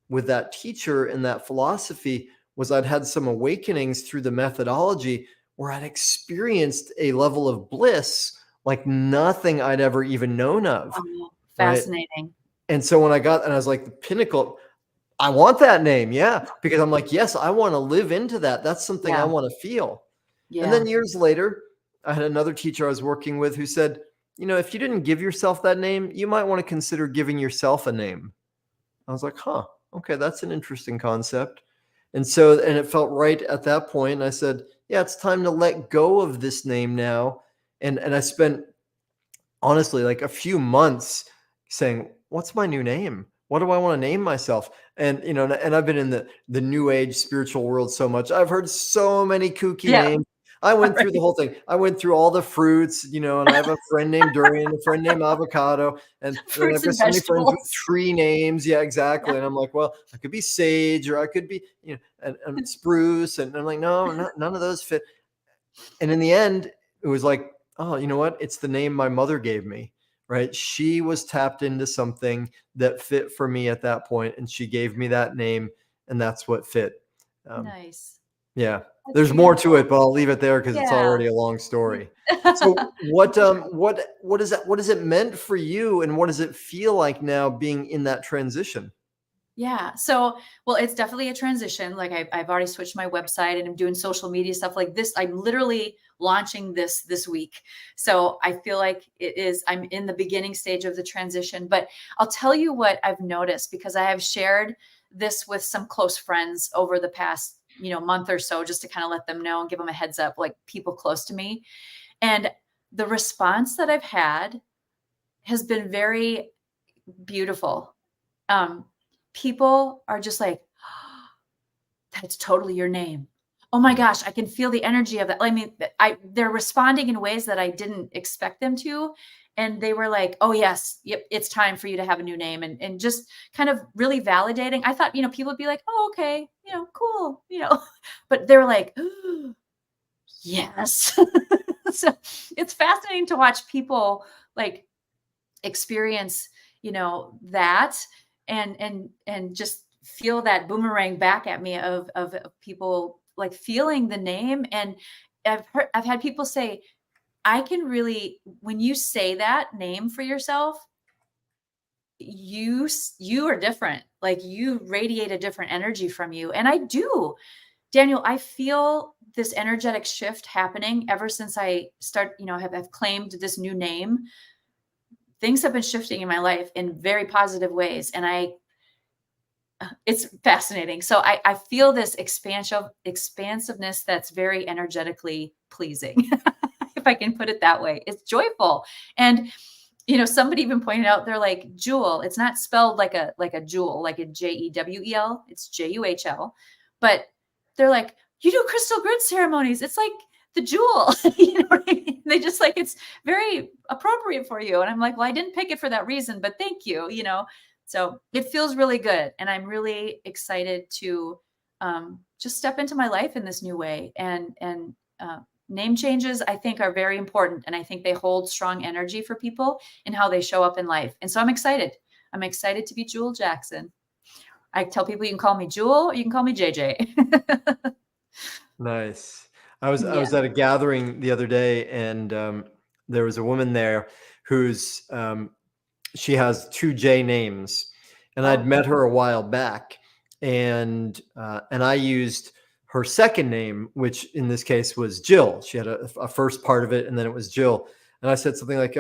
with that teacher and that philosophy was I'd had some awakenings through the methodology where I'd experienced a level of bliss like nothing I'd ever even known of, Oh, right? fascinating. And so when I was like, the pinnacle, I want that name, yeah, because I'm like, yes, I want to live into that. That's something I Yeah. want to feel. And Yeah. then years later, I had another teacher I was working with who said, if you didn't give yourself that name, you might want to consider giving yourself a name. I was like, huh, okay, that's an interesting concept. And it felt right at that point. And I said, yeah, it's time to let go of this name now. And I spent honestly like a few months saying, what's my new name? What do I want to name myself? And and I've been in the new age spiritual world so much. I've heard so many kooky Yeah. names. I went through the Right. whole thing. I went through all the fruits, and I have a friend named Durian, a friend named Avocado, and then I've Fruits got and so many friends with vegetables. tree names. Yeah, Yeah. exactly. And I'm like, well, I could be Sage, or I could be, and Spruce. And I'm like, no, none of those fit. And in the end, it was like, oh, you know what? It's the name my mother gave me, right? She was tapped into something that fit for me at that point, and she gave me that name, and that's what fit. Um, Nice. yeah, That's there's more to beautiful. it, but I'll leave it there because it's Yeah. already a long story. So, For sure. what is that? What has it meant for you, and what does it feel like now being in that transition? Yeah. So, well, it's definitely a transition. Like I've already switched my website and I'm doing social media stuff like this. I'm literally launching this week. So I feel like I'm in the beginning stage of the transition, but I'll tell you what I've noticed because I have shared this with some close friends over the past, month or so, just to kind of let them know and give them a heads up, like people close to me. And the response that I've had has been very beautiful. um, People are just like, that's totally your name. Oh my gosh, I can feel the energy of that. I mean, they're responding in ways that I didn't expect them to. And they were like, oh yes, yep, it's time for you to have a new name. And just kind of really validating. I thought, people would be like, oh, okay, cool, but they're like, yes. So it's fascinating to watch people like experience that and just feel that boomerang back at me of people like feeling the name. And I've had people say, I can really, when you say that name for yourself, you are different, like you radiate a different energy from you. And I do, Daniel, I feel this energetic shift happening ever since I have claimed this new name. Things have been shifting in my life in very positive ways. And it's fascinating. So I feel this expansiveness that's very energetically pleasing, if I can put it that way. It's joyful. And, somebody even pointed out, they're like, Juhl, it's not spelled like a jewel, like a Jewel, it's Juhl. But they're like, you do crystal grid ceremonies. It's like the jewel, you know what I mean? They just like, it's very appropriate for you. And I'm like, well, I didn't pick it for that reason, but thank you. So it feels really good. And I'm really excited to just step into my life in this new way. And name changes, I think, are very important. And I think they hold strong energy for people and how they show up in life. And so I'm excited. I'm excited to be Juhl Jaxen. I tell people you can call me Juhl or you can call me JJ. Nice. I was Yeah. at a gathering the other day, and there was a woman there who's she has two J names, and I'd Oh, met her a while back, and I used her second name, which in this case was Jill. She had a first part of it, and then it was Jill. And I said something like,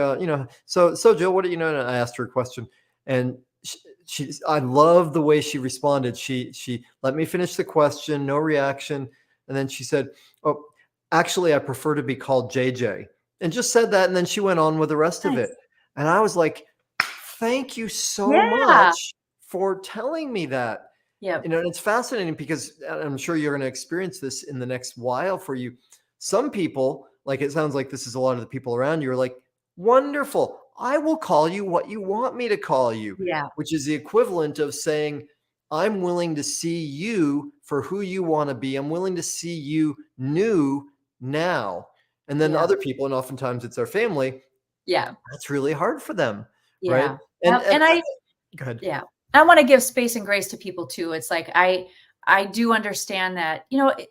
so Jill, what do you know? And I asked her a question, and I love the way she responded. She let me finish the question, no reaction, and then she said, "Oh, actually, I prefer to be called JJ," and just said that, and then she went on with the rest of it. nice. And I was like, thank you so Yeah. much for telling me that. Yeah. And it's fascinating because I'm sure you're going to experience this in the next while for you. Some people, like it sounds like this is a lot of the people around you, are like, wonderful. I will call you what you want me to call you, Yeah. which is the equivalent of saying, I'm willing to see you for who you want to be. I'm willing to see you new now. And then Yeah. other people, and oftentimes it's our family, Yeah. that's really hard for them, right? Yeah. And, And I go ahead. Yeah. I want to give space and grace to people too. It's like I do understand that,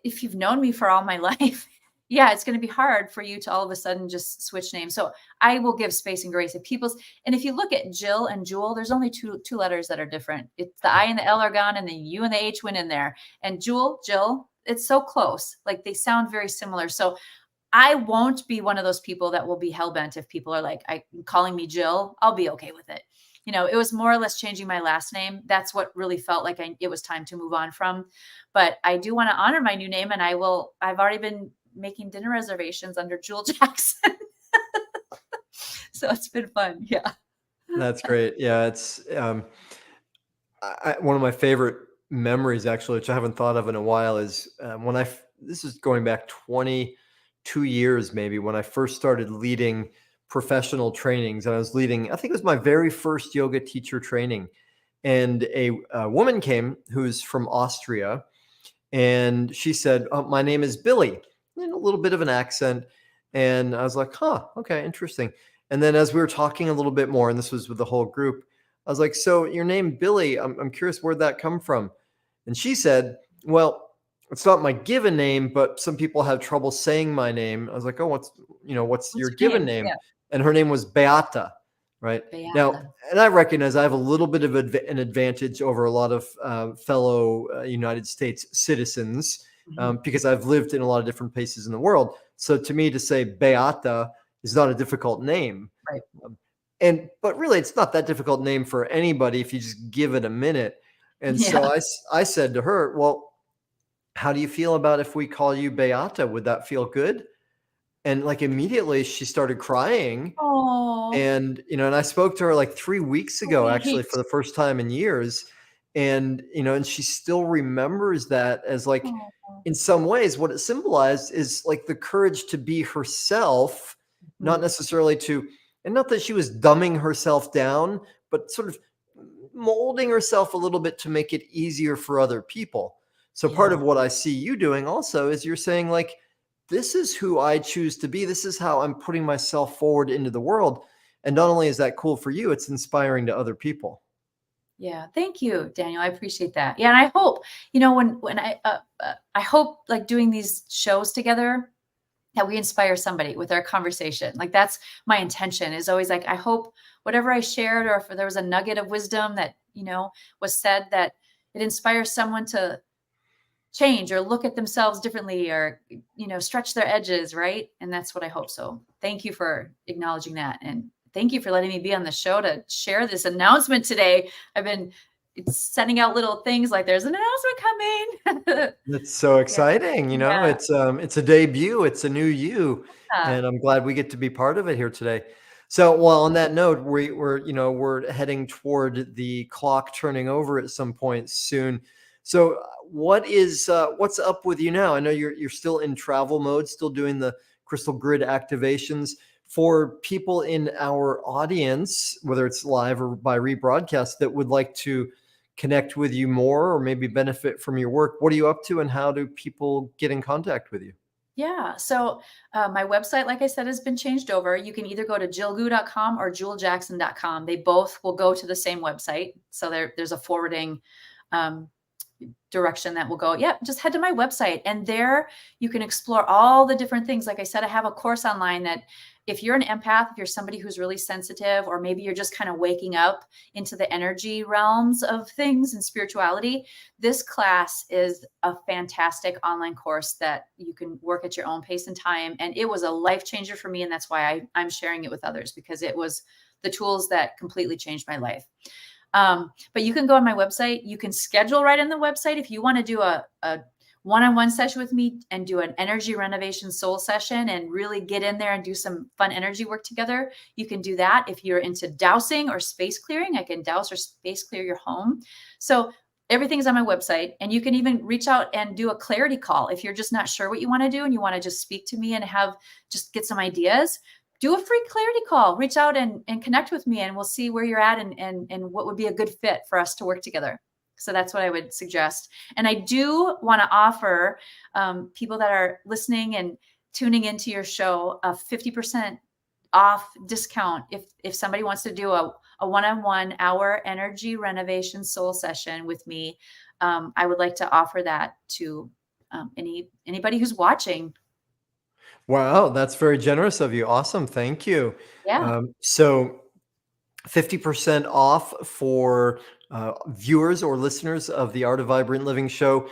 if you've known me for all my life, yeah, it's going to be hard for you to all of a sudden just switch names. So I will give space and grace. If you look at Jill and Juhl, there's only two letters that are different. It's the I and the L are gone and the U and the H went in there. And Jill, it's so close. Like they sound very similar. So I won't be one of those people that will be hell bent if people are like, calling me Jill. I'll be okay with it. It was more or less changing my last name. That's what really felt like it was time to move on from. But I do want to honor my new name, and I've already been making dinner reservations under Juhl Jaxen. So it's been fun. Yeah. That's great. Yeah, it's one of my favorite memories, actually, which I haven't thought of in a while, is this is going back 22 years, maybe, when I first started leading professional trainings. And I was leading, I think it was my very first yoga teacher training. And a woman came who's from Austria, and she said, oh, my name is Billy, and a little bit of an accent. And I was like, huh, okay, interesting. And then as we were talking a little bit more, and this was with the whole group, I was like, so your name Billy, I'm curious where'd that come from? And she said, well, it's not my given name, but some people have trouble saying my name. I was like, oh, what's What's your your given name? name? Yeah. And her name was Beata, right? Now, Beata. and I recognize I have a little bit of an advantage over a lot of fellow United States citizens Mhm. because I've lived in a lot of different places in the world. So to me, to say Beata is not a difficult name. Right. But really, it's not that difficult name for anybody if you just give it a minute. And so Yeah. I said to her, well, how do you feel about if we call you Beata? Would that feel good? And like immediately she started crying. Oh, And I spoke to her like 3 weeks ago, actually, sweet. for the first time in years. And she still remembers that as like, Oh. in some ways, what it symbolized is like the courage to be herself, not Mhm. necessarily and not that she was dumbing herself down, but sort of molding herself a little bit to make it easier for other people. So part Yeah. of what I see you doing also is you're saying like, this is who I choose to be. This is how I'm putting myself forward into the world. And not only is that cool for you, it's inspiring to other people. Yeah, thank you, Daniel. I appreciate that. Yeah, and I hope, when I hope like doing these shows together that we inspire somebody with our conversation. Like that's my intention is always like I hope whatever I shared or if there was a nugget of wisdom that, was said that it inspires someone to change or look at themselves differently or stretch their edges, right? And that's what I hope. So thank you for acknowledging that, and thank you for letting me be on the show to share this announcement today. I've been sending out little things like there's an announcement coming. It's so Yeah. exciting. Yeah. It's a debut. It's a new you. Yeah. And I'm glad we get to be part of it here today. So, well, on that note, we're heading toward the clock turning over at some point soon. So, what's up with you now? I know you're still in travel mode, still doing the crystal grid activations. For people in our audience, whether it's live or by rebroadcast, that would like to connect with you more or maybe benefit from your work, what are you up to and how do people get in contact with you? Yeah. So my website, like I said, has been changed over. You can either go to jillgu.com or juhljaxen.com. They both will go to the same website. So there's a forwarding um, direction that will go, yep, just head to my website. And there you can explore all the different things. Like I said, I have a course online that if you're an empath, if you're somebody who's really sensitive, or maybe you're just kind of waking up into the energy realms of things and spirituality, this class is a fantastic online course that you can work at your own pace and time. And it was a life changer for me. And that's why I'm sharing it with others, because it was the tools that completely changed my life. But you can go on my website. You can schedule right in the website. If you want to do a one-on-one session with me and do an energy renovation soul session and really get in there and do some fun energy work together, you can do that. If you're into dowsing or space clearing, I can douse or space clear your home. So everything's on my website, and you can even reach out and do a clarity call. If you're just not sure what you want to do and you want to just speak to me and just get some ideas, do a free clarity call, reach out and connect with me, and we'll see where you're at and what would be a good fit for us to work together. So that's what I would suggest. And I do want to offer people that are listening and tuning into your show a 50% off discount if somebody wants to do a one-on-one hour energy renovation soul session with me. I would like to offer that to anybody who's watching. Wow, that's very generous of you. Awesome. Thank you. Yeah. So 50% off for viewers or listeners of the Art of Vibrant Living show.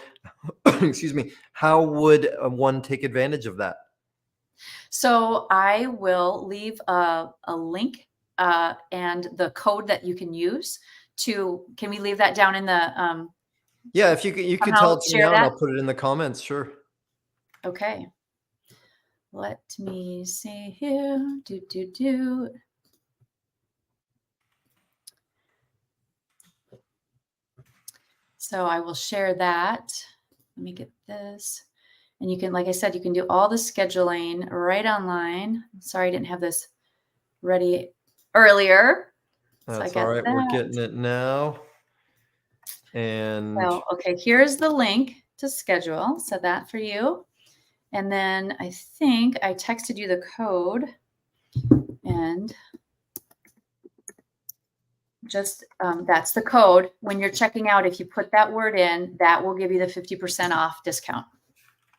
Excuse me. How would one take advantage of that? So I will leave a link and the code that you can use can we leave that down in the, Yeah, if you could somehow tell it to me share now and that? I'll put it in the comments. Sure. Okay. Let me see here. Do. So I will share that. Let me get this. And you can, like I said, you can do all the scheduling right online. Sorry, I didn't have this ready earlier. So I That's all got right. We're that. getting it now. And So, okay, here's the link to schedule. So that for you. And then I think I texted you the code, and just that's the code. When you're checking out, if you put that word in, that will give you the 50% off discount.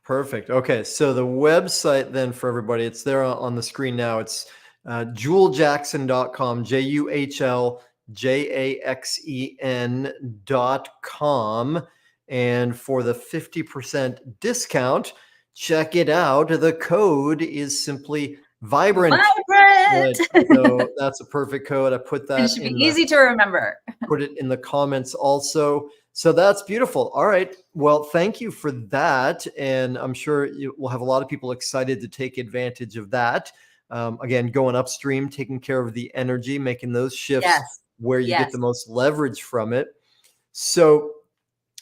perfect. Okay, so the website then for everybody, it's there on the screen now. It's juhljaxen.com, JUHLJAXEN.com. And for the 50% discount, check it out. The code is simply vibrant. Vibrant. Good. So that's a perfect code. I put It that should be in easy to remember. put it in the comments also. So that's beautiful. All right. Well, thank you for that. And I'm sure we'll have a lot of people excited to take advantage of that. Again, going upstream, taking care of the energy, making those shifts Yes. where you get Yes. the most leverage from it. So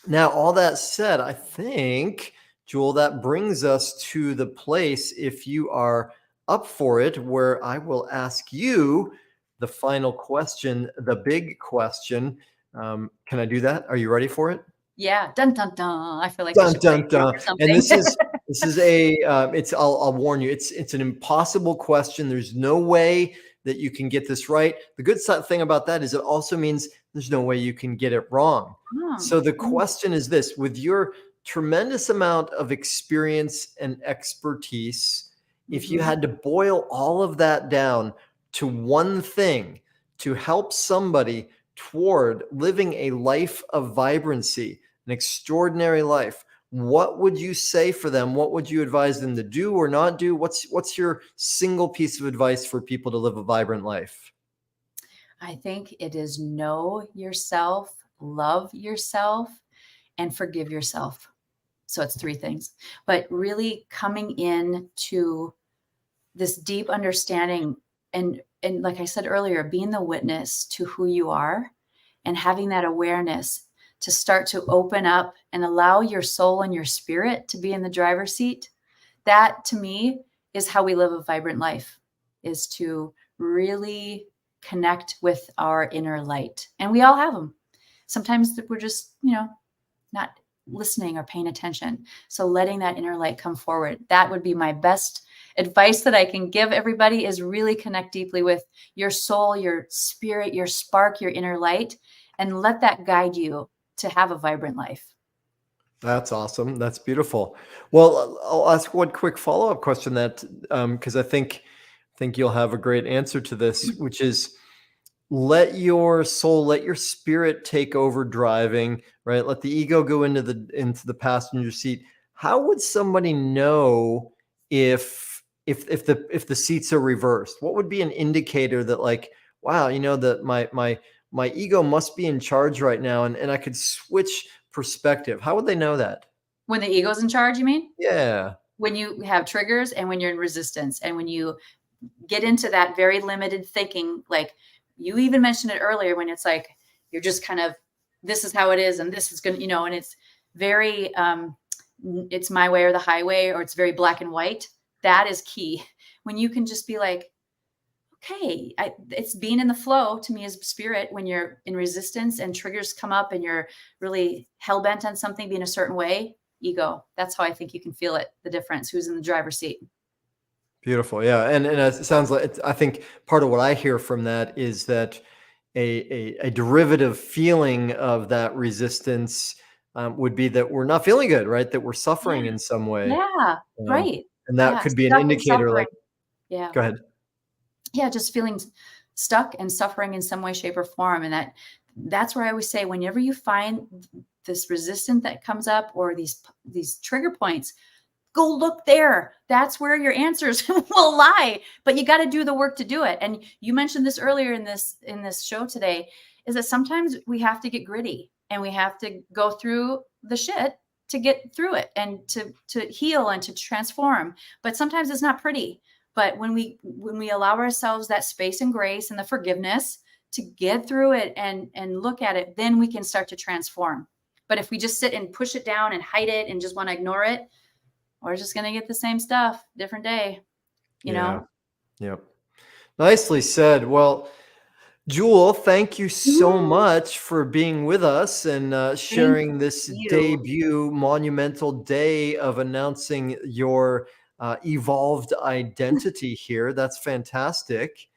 now, all that said, I think, Juhl, that brings us to the place, if you are up for it, where I will ask you the final question, the big question. Can I do that? Are you ready for it? Yeah. Dun dun dun. I feel like we Dun should play dun a game dun. or And something. this is a it's I'll warn you, it's an impossible question. There's no way that you can get this right. The good thing about that is it also means there's no way you can get it wrong. So the question is this: with your tremendous amount of experience and expertise, if you had to boil all of that down to one thing to help somebody toward living a life of vibrancy, an extraordinary life, what would you say for them? What would you advise them to do or not do? What's your single piece of advice for people to live a vibrant life? I think it is know yourself, love yourself, and forgive yourself. So it's three things, but really coming in to this deep understanding and like I said earlier, being the witness to who you are and having that awareness to start to open up and allow your soul and your spirit to be in the driver's seat. That to me is how we live a vibrant life, is to really connect with our inner light. And we all have them. Sometimes we're just, not listening or paying attention. So letting that inner light come forward, that would be my best advice that I can give everybody, is really connect deeply with your soul, your spirit, your spark, your inner light, and let that guide you to have a vibrant life. That's awesome. That's beautiful. Well, I'll ask one quick follow-up question that because I think you'll have a great answer to this, which is let your soul, let your spirit take over driving, right? Let the ego go into the passenger seat. How would somebody know if the seats are reversed? What would be an indicator that, like, wow, that my ego must be in charge right now, and I could switch perspective? How would they know that? When the ego's in charge, you mean? Yeah. When you have triggers and when you're in resistance and when you get into that very limited thinking, like you even mentioned it earlier, when it's like you're just kind of this is how it is, and this is going to, and it's very, it's my way or the highway, or it's very black and white. That is key. When you can just be like, okay, it's being in the flow to me as spirit. When you're in resistance and triggers come up and you're really hell bent on something being a certain way, ego. That's how I think you can feel it, the difference, who's in the driver's seat. Beautiful. Yeah. And it sounds like, I think part of what I hear from that is that a derivative feeling of that resistance would be that we're not feeling good, right? That we're suffering Yeah. in some way. Yeah. Right. And that Yeah. could be an Stuck and indicator, like, suffering. Yeah. go ahead. Yeah. Just feeling stuck and suffering in some way, shape, or form. And that's where I always say, whenever you find this resistance that comes up, or these trigger points, go look there. That's where your answers will lie. But you got to do the work to do it. And you mentioned this earlier in this show today, is that sometimes we have to get gritty, and we have to go through the shit to get through it, and to heal and to transform. But sometimes it's not pretty. But when we allow ourselves that space and grace and the forgiveness to get through it and look at it, then we can start to transform. But if we just sit and push it down and hide it and just want to ignore it, we're just going to get the same stuff, different day, you know? Yep. Nicely said. Well, Juhl, thank you so much for being with us and sharing this debut monumental day of announcing your evolved identity here. That's fantastic.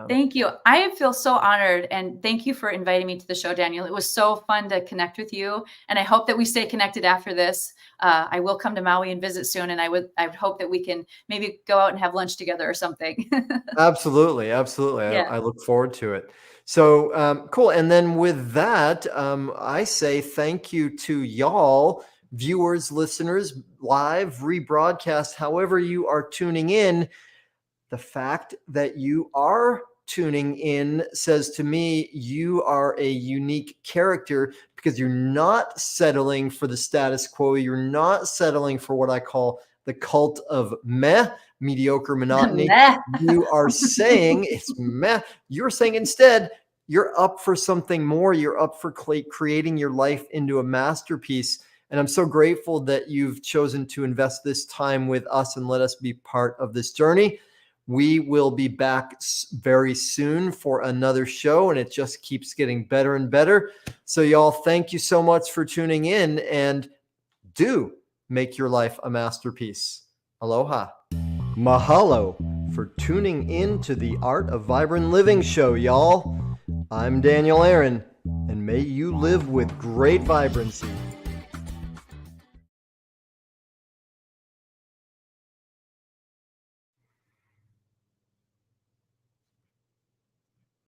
Thank you. I feel so honored, and thank you for inviting me to the show, Daniel. It was so fun to connect with you, and I hope that we stay connected after this. I will come to Maui and visit soon, and I would hope that we can maybe go out and have lunch together or something. Absolutely. Yeah. I look forward to it. So cool. And then with that, I say thank you to y'all, viewers, listeners, live, rebroadcast, however you are tuning in. The fact that you are tuning in says to me you are a unique character, because you're not settling for the status quo. You're not settling for what I call the cult of meh, mediocre monotony. You are saying it's meh. You're saying instead you're up for something more. You're up for creating your life into a masterpiece. And I'm so grateful that you've chosen to invest this time with us and let us be part of this journey. We will be back very soon for another show, and it just keeps getting better and better. So y'all, thank you so much for tuning in, and do make your life a masterpiece. Aloha. Mahalo for tuning in to the Art of Vibrant Living show, y'all. I'm Daniel Aaron, and may you live with great vibrancy.